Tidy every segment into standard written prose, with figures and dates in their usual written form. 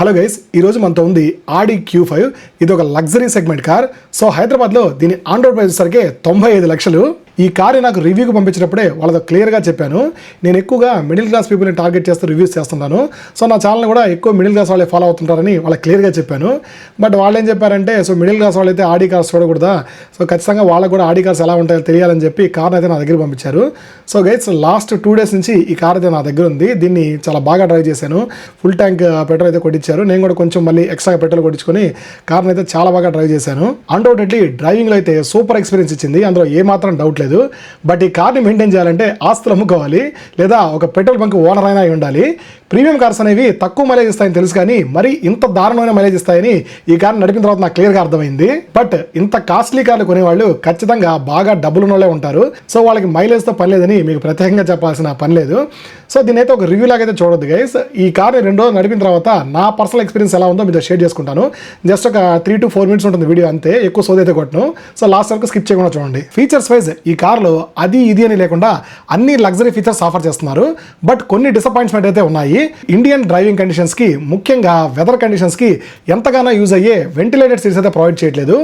Hello guys, ఈరోజు మనతో ఉంది ఆడి Q5. ఇది ఒక లగ్జరీ సెగ్మెంట్ కార్. సో హైదరాబాద్లో దీని ఆన్ రోడ్ ప్రైస్ సరికే 95 లక్షలు. ఈ కార్ నాకు రివ్యూకి పంపించినప్పుడే వాళ్ళతో క్లియర్గా చెప్పాను, నేను ఎక్కువగా మిడిల్ క్లాస్ పీపుల్ని టార్గెట్ చేస్తూ రివ్యూస్ చేస్తున్నాను. సో నా ఛానల్ కూడా ఎక్కువ మిడిల్ క్లాస్ వాళ్ళే ఫాలో అవుతుంటారని వాళ్ళకి క్లియర్గా చెప్పాను. బట్ వాళ్ళు ఏం చెప్పారంటే, సో మిడిల్ క్లాస్ వాళ్ళైతే ఆడి కార్స్ చూడకూడదా, సో ఖచ్చితంగా వాళ్ళకు కూడా ఆడి కార్స్ ఎలా ఉంటాయో తెలియాలని చెప్పి కార్ అయితే నా దగ్గర పంపించారు. సో గైస్, లాస్ట్ 2 days నుంచి ఈ కార్ అయితే నా దగ్గర ఉంది. దీన్ని చాలా బాగా డ్రైవ్ చేశాను. ఫుల్ ట్యాంక్ పెట్రోల్ అయితే కొట్టించారు. నేను కూడా కొంచెం మళ్ళీ ఎక్స్ట్రా పెట్రోల్ కొట్టించుకొని కార్ని అయితే చాలా బాగా డ్రైవ్ చేశాను. అన్డౌటెడ్లీ డ్రైవింగ్లో అయితే సూపర్ ఎక్స్పీరియన్స్ ఇచ్చింది, అందులో ఏమాత్రం డౌట్ లేదు. బట్ ఈ కార్ని మెయింటైన్ చేయాలంటే ఆస్తులు అమ్ముకోవాలి, లేదా ఒక పెట్రోల్ బంక్ ఓనర్ అయినా ఉండాలి. ప్రీమియం కార్స్ అనేవి తక్కువ మైలేజ్ ఇస్తాయని తెలుసు, కానీ మరి ఇంత దారుణమైన మైలేజ్ ఇస్తాయని ఈ కార్ని నడిపిన తర్వాత నాకు క్లియర్గా అర్థమైంది. బట్ ఇంత కాస్ట్లీ కార్లు కొనేవాళ్ళు ఖచ్చితంగా బాగా డబ్బులు వాళ్ళే ఉంటారు. సో వాళ్ళకి మైలేజ్తో పని లేదని మీకు ప్రత్యేకంగా చెప్పాల్సిన పని లేదు. సో దీని అయితే ఒక రివ్యూ లాగైతే చూడొద్దు గైస్. ఈ కార్ని 2 రోజులు నడిపిన తర్వాత నా పర్సనల్ ఎక్స్పీరియన్స్ ఎలా ఉందో మీతో షేర్ చేసుకుంటాను. జస్ట్ ఒక 3 to 4 minutes ఉంటుంది వీడియో, అంతే, ఎక్కువ సోది అయితే కొట్టను. సో లాస్ట్ వరకు స్కిప్ చేయకుండా చూడండి. ఫీచర్స్ వైజ్ ఈ కార్లో అది ఇది అని లేకుండా అన్ని లగ్జరీ ఫీచర్స్ ఆఫర్ చేస్తున్నారు. బట్ కొన్ని డిసప్పాయింట్మెంట్ అయితే ఉన్నాయి. ఇండియన్ డ్రైవింగ్ కండిషన్స్కి, ముఖ్యంగా వెదర్ కండిషన్స్కి ఎంతగానో యూజ్ అయ్యే వెంటిలేటెడ్ సీట్స్ అయితే ప్రొవైడ్ చేయట్లేదు.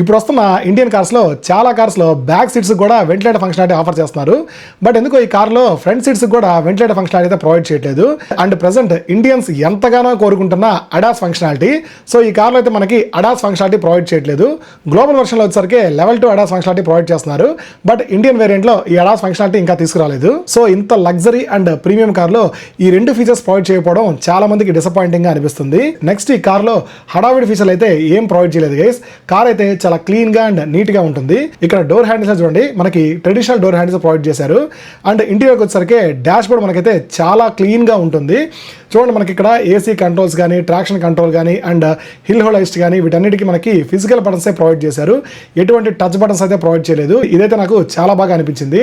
ఇప్పుడు వస్తున్న ఇండియన్ కార్స్లో చాలా కార్స్లో బ్యాక్ సీట్స్ కూడా వెంటిలేటర్ ఫంక్షనాలిటీ ఆఫర్ చేస్తున్నారు. బట్ ఎందుకో ఈ కార్లో ఫ్రంట్ సీట్స్ కూడా వెంటిలేటర్ ఫంక్షనాలిటీ అయితే ప్రొవైడ్ చేయట్లేదు. అండ్ ప్రెసెంట్ ఇండియన్స్ ఎంతగానో కోరుకుంటున్న అడాస్ ఫంక్షనాలిటీ, సో ఈ కార్లో అయితే మనకి అడాస్ ఫంక్షనాలిటీ ప్రొవైడ్ చేయట్లేదు. గ్లోబల్ వర్షన్లో వచ్చేసరికి లెవెల్ 2 అడాస్ ఫంక్షనాలిటీ ప్రొవైడ్ చేస్తున్నారు. బట్ ఇండియన్ వేరియంట్లో ఈ అడాస్ ఫంక్షనాలిటీ ఇంకా తీసుకురాలేదు. సో ఇంత లగ్జరీ అండ్ ప్రీమియం కార్లో ఈ 2 ఫీచర్స్ ప్రొవైడ్ చేయకపోవడం చాలా మందికి డిసప్పాయింటింగ్ గా అనిపిస్తుంది. నెక్స్ట్, ఈ కార్లో హడావిడి ఫీచర్లు అయితే ఏం ప్రొవైడ్ చేయలేదు గైస్. కార్ అయితే చాలా క్లీన్ గా అండ్ నీట్ గా ఉంటుంది. ఇక్కడ డోర్ హ్యాండిల్స్ చూడండి, మనకి ట్రెడిషనల్ డోర్ హ్యాండిల్స్ ప్రొవైడ్ చేశారు. అండ్ ఇంటీరియర్కి వచ్చేసరికి డాష్ బోర్డ్ మనకైతే చాలా క్లీన్ గా ఉంటుంది. చూడండి, మనకి ఇక్కడ ఏసీ కంట్రోల్స్ కానీ, ట్రాక్షన్ కంట్రోల్ కానీ, అండ్ హిల్ హోల్డ్ అసిస్ట్ కానీ, వీటన్నిటికీ మనకి ఫిజికల్ బటన్స్ ప్రొవైడ్ చేశారు. ఎటువంటి టచ్ బటన్స్ అయితే ప్రొవైడ్ చేయలేదు. ఇదైతే నాకు చాలా బాగా అనిపించింది.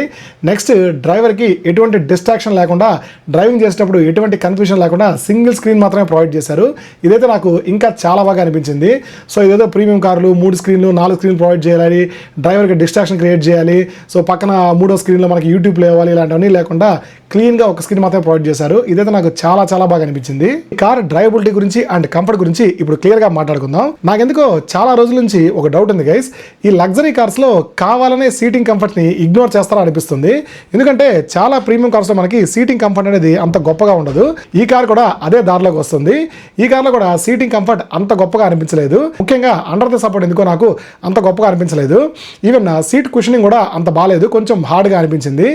నెక్స్ట్, డ్రైవర్కి ఎటువంటి డిస్ట్రాక్షన్ లేకుండా, డ్రైవింగ్ చేసేటప్పుడు ఎటువంటి కన్ఫ్యూజన్ లేకుండా సింగిల్ స్క్రీన్ మాత్రమే ప్రొవైడ్ చేశారు. ఇదైతే నాకు ఇంకా చాలా బాగా అనిపించింది. సో ఇదేదో ప్రీమియం కార్లు 3 స్క్రీన్లు 4 స్క్రీన్లు ప్రొవైడ్ చేయాలి, డ్రైవర్కి డిస్ట్రాక్షన్ క్రియేట్ చేయాలి, సో పక్కన 3వ స్క్రీన్లో మనకి యూట్యూబ్ ప్లే అవ్వాలి, ఇలాంటివన్నీ లేకుండా క్లీన్గా ఒక స్క్రీన్ మాత్రమే ప్రొవైడ్ చేశారు. ఇదైతే నాకు చాలా చాలా బాగా అనిపించింది. ఈ కార్ డ్రైవబిలిటీ గురించి అండ్ కంఫర్ట్ గురించి ఇప్పుడు క్లియర్గా మాట్లాడుకుందాం. నాకెందుకో చాలా రోజుల నుంచి ఒక డౌట్ ఉంది గైస్, ఈ లగ్జరీ కార్స్లో కావాలనే సీటింగ్ కంఫర్ట్ని ఇగ్నోర్ చేస్తారా అనిపిస్తుంది. ఎందుకంటే చాలా ప్రీమియం కార్స్లో మనకి సీటింగ్ కంఫర్ట్ అనేది అంత గొప్పగా ఉండదు. ఈ కార్ కూడా అదే దారిలోకి వస్తుంది. ఈ కార్లో కూడా సీటింగ్ కంఫర్ట్ అంత గొప్పగా అనిపించలేదు. ముఖ్యంగా అండర్ ద సపోర్ట్ ఎందుకో నాకు అంత గొప్పగా అనిపించలేదు. ఈవెన్ సీట్ కుషనింగ్ కూడా అంత బాగాలేదు, కొంచెం హార్డ్గా అనిపించింది.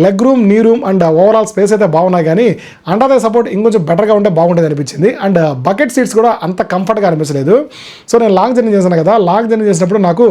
లెగ్ రూమ్, నీ రూమ్ అండ్ ఓవరాల్ స్పేస్ అయితే బాగున్నాయి, కానీ అండర్ ద సపోర్ట్ ఇంకొంచెం బెటర్గా ఉంటే బాగుంటుంది అనిపించింది. అండ్ బకెట్ సీట్స్ కూడా అంత కంఫర్ట్గా అనిపించలేదు. సో నేను లాంగ్ జర్నీ చేశాను కదా, లాంగ్ జర్నీ చేసినప్పుడు నాకు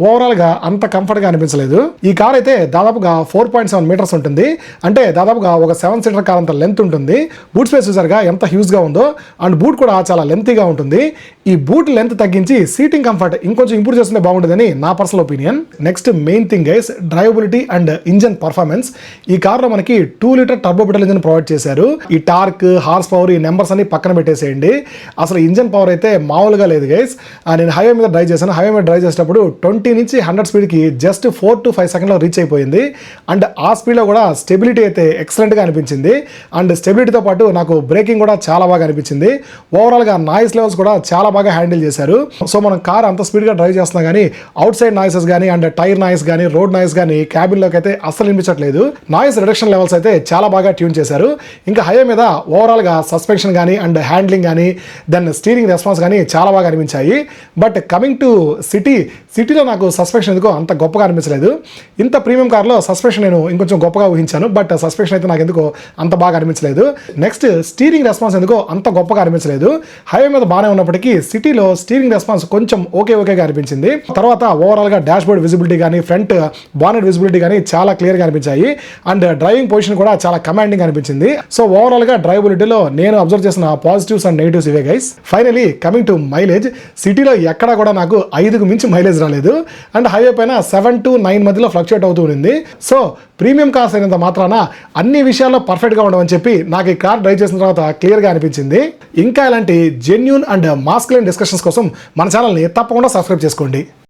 ఓవరాల్గా అంత కంఫర్ట్గా అనిపించలేదు. ఈ కార్ అయితే దాదాపుగా 4.7 మీటర్స్ ఉంటుంది, అంటే దాదాపుగా ఒక 7 సీటర్ కార్ అంత లెంత్ ఉంటుంది. బూట్ స్పేస్ చూసారుగా ఎంత హ్యూజ్గా ఉందో, అండ్ బూట్ కూడా చాలా లెంతీగా ఉంటుంది. ఈ బూట్ లెంత్ తగ్గించి సీటింగ్ కంఫర్ట్ ఇంకొంచెం ఇంప్రూవ్ చేస్తుంటే బాగుంటుందని నా personal opinion. Next main thing guys, drivability and engine performance. ఈ కార్లో మనకి 2 litre turbo petrol engine provide చేశారు. ఈ టార్క్, హార్స్ పవర్, ఈ నెంబర్స్ అన్ని పక్కన పెట్టేసేయండి. అసలు ఇంజన్ పవర్ అయితే మామూలుగా లేదు గైస్. నేను హైవే మీద డ్రైవ్ చేశాను. హైవే మీద డ్రైవ్ చేసేటప్పుడు 20 నుంచి 100 స్పీడ్కి జస్ట్ 4 to 5 సెకండ్లో రీచ్ అయిపోయింది. అండ్ ఆ స్పీడ్లో కూడా స్టెబిలిటీ అయితే ఎక్సలెంట్గా అనిపించింది. అండ్ స్టెబిలిటీతో పాటు నాకు బ్రేకింగ్ కూడా చాలా బాగా అనిపించింది. ఓవరాల్గా నాయిస్ లెవెల్స్ కూడా చాలా బాగా హ్యాండిల్ చేశారు. సో మనం కార్ అంత స్పీడ్గా డ్రైవ్ చేస్తున్నా కానీ అవుట్ సైడ్ నాయిసెస్ కానీ, అండ్ టైర్ నాయిస్ కానీ, రోడ్ నాయిస్ కానీ క్యాబిన్లోకి అయితే అస్సలు వినిపించట్లేదు. నాయిస్ రిడక్షన్ లెవెల్స్ అయితే చాలా బాగా ట్యూన్ చేశారు. ఇంకా హైవే మీద ఓవరాల్గా సస్పెన్షన్ కానీ, అండ్ హ్యాండ్లింగ్ కానీ, దెన్ స్టీరింగ్ రెస్పాన్స్ కానీ చాలా బాగా అనిపించాయి. బట్ కమింగ్ టు సిటీలో నాకు సస్పెన్షన్ ఎందుకో అంత గొప్పగా అనిపించలేదు. ఇంత ప్రీమియం కార్లో సస్పెన్షన్ నేను ఇంకొంచెం గొప్పగా ఊహించాను, బట్ సస్పెన్షన్ అయితే నాకు ఎందుకో అంత బాగా అనిపించలేదు. నెక్స్ట్, స్టీరింగ్ రెస్పాన్స్ ఎందుకో అంత గొప్పగా అనిపించలేదు. హైవే మీద బాగానే ఉన్నప్పటికీ సిటీలో స్టీరింగ్ రెస్పాన్స్ కొంచెం ఓకేగా అనిపించింది. తర్వాత ఓవరాల్గా డాష్ బోర్డ్ విజిబిలిటీ కానీ, ఫ్రంట్ బానెట్ విజిబిలిటీ కానీ చాలా క్లియర్గా అనిపించాయి. అండ్ డ్రైవింగ్ పొజిషన్ కూడా చాలా కమాండింగ్ అనిపించింది. సో ఓవరాల్గా డ్రైవబిలిటీలో నేను అబ్జర్వ్ చేసిన పాజిటివ్స్ అండ్ నెగిటివ్స్ ఇవే guys. Finally coming to mileage, సిటీలో ఎక్కడా కూడా నాకు 5కు మించి మైలేజ్ రాలేదు. అండ్ హైవే పైన 7 to 9 మధ్యలో ఫ్లక్చుయేట్ అవుతూ ఉంది. సో ప్రీమియం కార్స్ అయినంత మాత్రాన అన్ని విషయాల్లో పర్ఫెక్ట్గా ఉండవని చెప్పి నాకు ఈ కార్ డ్రైవ్ చేసిన తర్వాత క్లియర్గా అనిపించింది. ఇంకా ఇలాంటి జెన్యూన్ అండ్ మాస్కులైన్ డిస్కషన్స్ కోసం మన ఛానల్ని తప్పకుండా సబ్స్క్రైబ్ చేసుకోండి.